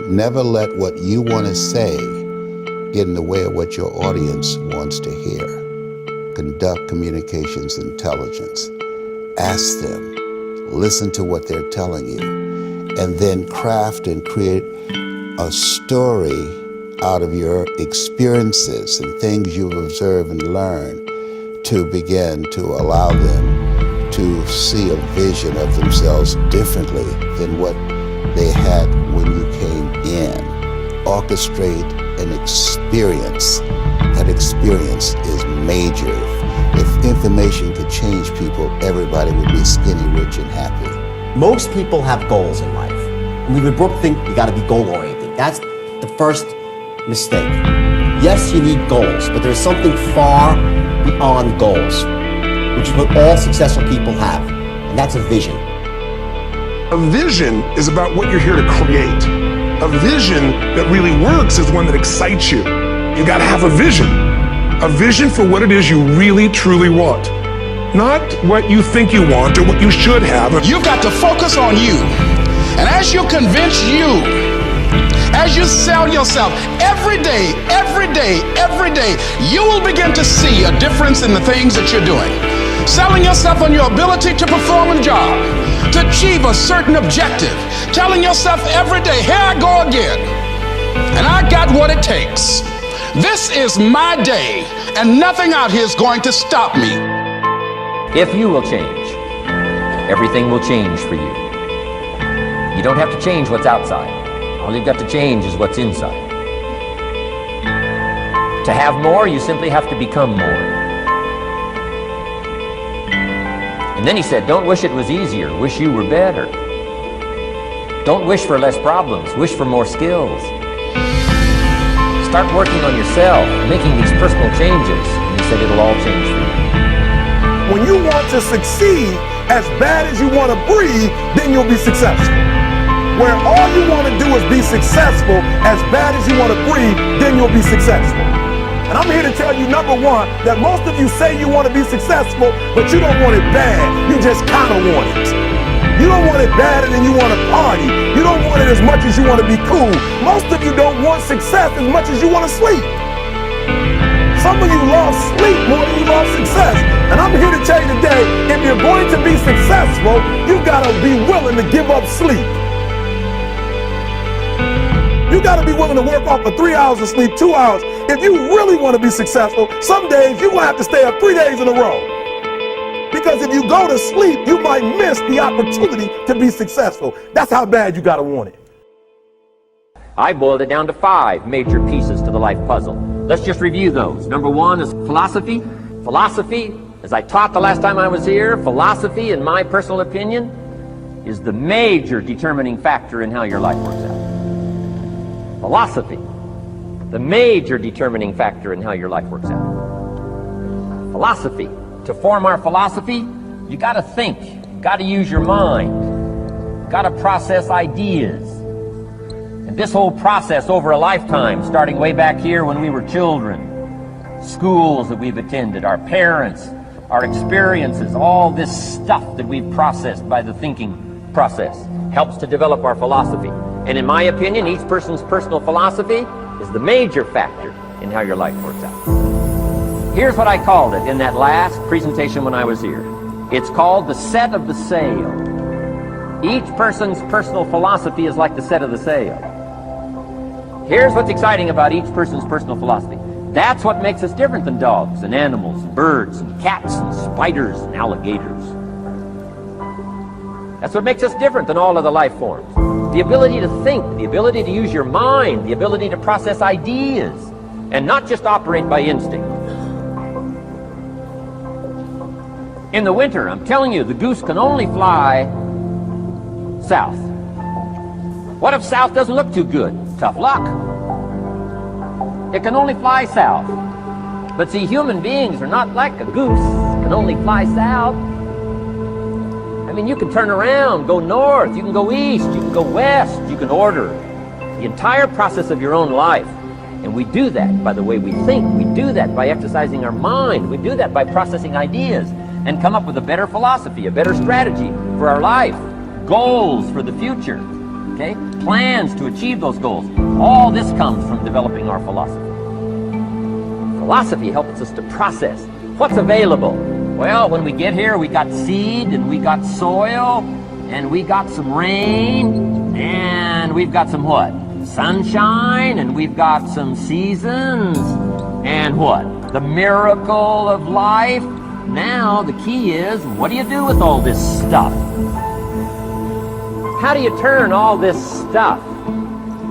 Never let what you want to say get in the way of what your audience wants to hear. Conduct communications intelligence. Ask them, listen to what they're telling you, and then craft and create a story out of your experiences and things you've observed and learned to begin to allow them to see a vision of themselves differently than what they had when you came in. Orchestrate an experience. That experience is major. If information could change people, everybody would be skinny, rich, and happy. Most people have goals in life. And we would think you gotta be goal-oriented. That's the first mistake. Yes, you need goals, but there's something far beyond goals, which is what all successful people have, and that's a vision. A vision is about what you're here to create. A vision that really works is one that excites you. You gotta have a vision for what it is you really, truly want. Not what you think you want or what you should have. You've got to focus on you. And as you convince you, as you sell yourself every day, you will begin to see a difference in the things that you're doing. Selling yourself on your ability to perform a job, to achieve a certain objective. Telling yourself every day, here I go again. And I got what it takes. This is my day, and nothing out here is going to stop me. If you will change, everything will change for you. You don't have to change what's outside. All you've got to change is what's inside. To have more, you simply have to become more. And then he said, don't wish it was easier, wish you were better. Don't wish for less problems, wish for more skills. Start working on yourself, making these personal changes, and he said it'll all change for you. When you want to succeed as bad as you want to breathe, then you'll be successful. Where all you want to do is be successful as bad as you want to breathe, then you'll be successful. And I'm here to tell you, number one, that most of you say you want to be successful, but you don't want it bad. You just kind of want it. You don't want it bad and then you want to party. You don't want it as much as you want to be cool. Most of you don't want success as much as you want to sleep. Some of you love sleep more than you love success. And I'm here to tell you today, if you're going to be successful, you got to be willing to give up sleep. You got to be willing to work off for 3 hours of sleep, 2 hours. If you really want to be successful, some days you're going to have to stay up 3 days in a row. Because if you go to sleep, you might miss the opportunity to be successful. That's how bad you got to want it. I boiled it down to 5 major pieces to the life puzzle. Let's just review those. Number 1 is philosophy. Philosophy, as I taught the last time I was here, philosophy, in my personal opinion, is the major determining factor in how your life works out. Philosophy, the major determining factor in how your life works out. Philosophy. To form our philosophy, you got to think, you got to use your mind, you got to process ideas. And this whole process over a lifetime, starting way back here when we were children, schools that we've attended, our parents, our experiences, all this stuff that we've processed by the thinking process helps to develop our philosophy. And in my opinion, each person's personal philosophy is the major factor in how your life works out. Here's what I called it in that last presentation when I was here. It's called the set of the sail. Each person's personal philosophy is like the set of the sail. Here's what's exciting about each person's personal philosophy. That's what makes us different than dogs and animals and birds and cats and spiders and alligators. That's what makes us different than all other life forms. The ability to think, the ability to use your mind, the ability to process ideas, and not just operate by instinct. In the winter, I'm telling you, the goose can only fly south. What if south doesn't look too good? Tough luck. It can only fly south. But see, human beings are not like a goose, can only fly south. I mean, you can turn around, go north, you can go east, you can go west, you can order the entire process of your own life. And we do that by the way we think. We do that by exercising our mind. We do that by processing ideas and come up with a better philosophy, a better strategy for our life. goals for the future, okay? Plans to achieve those goals. All this comes from developing our philosophy. Philosophy helps us to process what's available. Well, when we get here, we got seed, and we got soil, and we got some rain, and we've got some what? Sunshine, and we've got some seasons, and what? The miracle of life. Now, the key is, what do you do with all this stuff? How do you turn all this stuff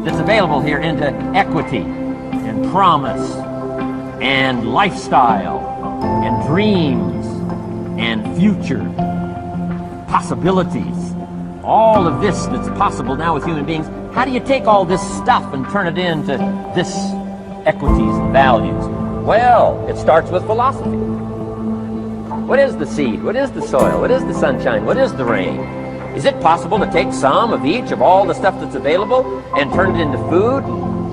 that's available here into equity and promise and lifestyle and dreams and future possibilities? All of this that's possible now with human beings, how do you take all this stuff and turn it into this equities and values? Well, it starts with philosophy. What is the seed? What is the soil? What is the sunshine? What is the rain? Is it possible to take some of each of all the stuff that's available and turn it into food,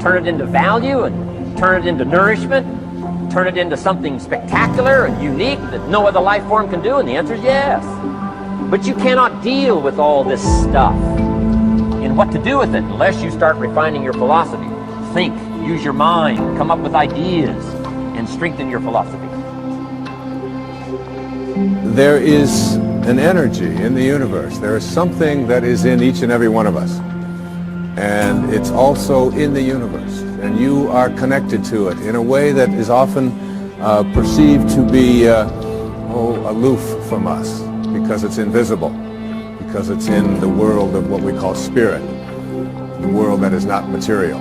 turn it into value, and turn it into nourishment, turn it into something spectacular and unique that no other life form can do? And the answer is yes. But you cannot deal with all this stuff and what to do with it unless you start refining your philosophy. Think, use your mind, come up with ideas, and strengthen your philosophy. There is an energy in the universe. There is something that is in each and every one of us. And it's also in the universe. And you are connected to it in a way that is often perceived to be aloof from us, because it's invisible, because it's in the world of what we call spirit, the world that is not material.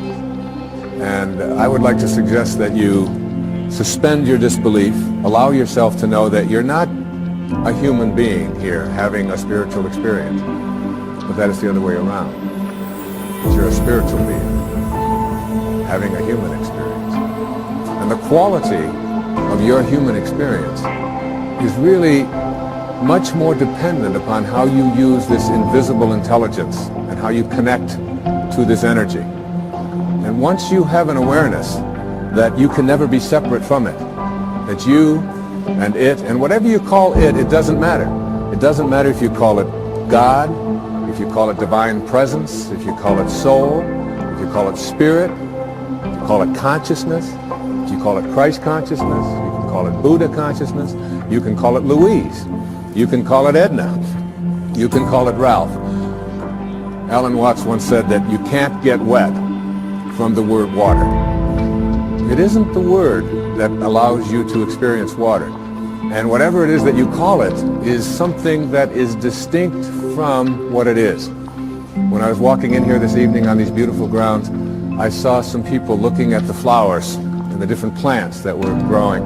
And I would like to suggest that you suspend your disbelief, allow yourself to know that you're not a human being here having a spiritual experience, but that is the other way around. That you're a spiritual being having a human experience. And the quality of your human experience is really much more dependent upon how you use this invisible intelligence and how you connect to this energy. And once you have an awareness that you can never be separate from it, that you and it, and whatever you call it, it doesn't matter. It doesn't matter if you call it God, if you call it divine presence, if you call it soul, if you call it spirit, if you call it consciousness, if you call it Christ consciousness, you can call it Buddha consciousness, you can call it Louise, you can call it Edna, you can call it Ralph. Alan Watts once said that you can't get wet from the word water. It isn't the word that allows you to experience water. And whatever it is that you call it is something that is distinct from what it is. When I was walking in here this evening on these beautiful grounds, I saw some people looking at the flowers and the different plants that were growing.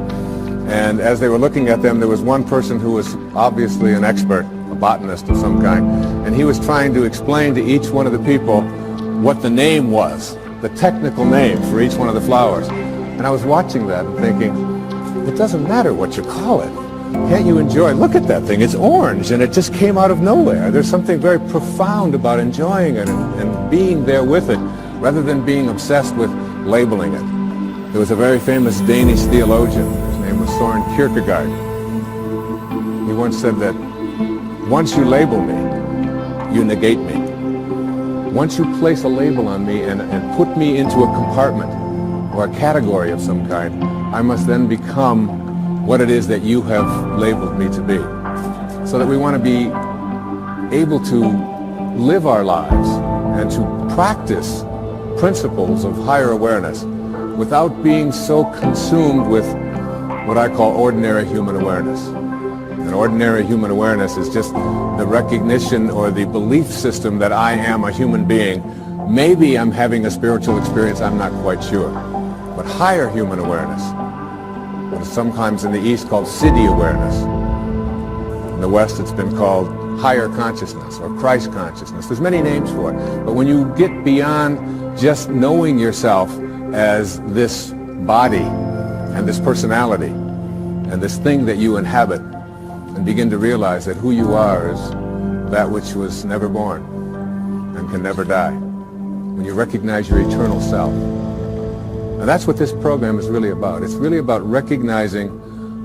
And as they were looking at them, there was one person who was obviously an expert, a botanist of some kind, and he was trying to explain to each one of the people what the name was, the technical name for each one of the flowers. And I was watching that and thinking, it doesn't matter what you call it. Can't you enjoy it? Look at that thing. It's orange, and it just came out of nowhere. There's something very profound about enjoying it and being there with it, rather than being obsessed with labeling it. There was a very famous Danish theologian. His name was Søren Kierkegaard. He once said that once you label me, you negate me. Once you place a label on me and put me into a compartment or a category of some kind, I must then become what it is that you have labeled me to be. So that we want to be able to live our lives and to practice principles of higher awareness without being so consumed with what I call ordinary human awareness. And ordinary human awareness is just the recognition or the belief system that I am a human being. Maybe I'm having a spiritual experience, I'm not quite sure. But higher human awareness, what is sometimes in the East called Siddhi awareness. In the West it's been called higher consciousness or Christ consciousness. There's many names for it. But when you get beyond just knowing yourself as this body and this personality and this thing that you inhabit, and begin to realize that who you are is that which was never born and can never die. When you recognize your eternal self. And that's what this program is really about. It's really about recognizing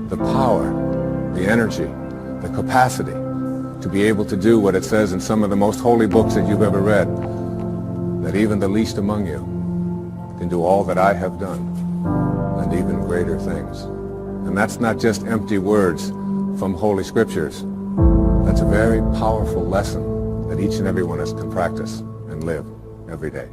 the power, the energy, the capacity to be able to do what it says in some of the most holy books that you've ever read, that even the least among you can do all that I have done, and even greater things. And that's not just empty words from Holy Scriptures. That's a very powerful lesson that each and every one of us can practice and live every day.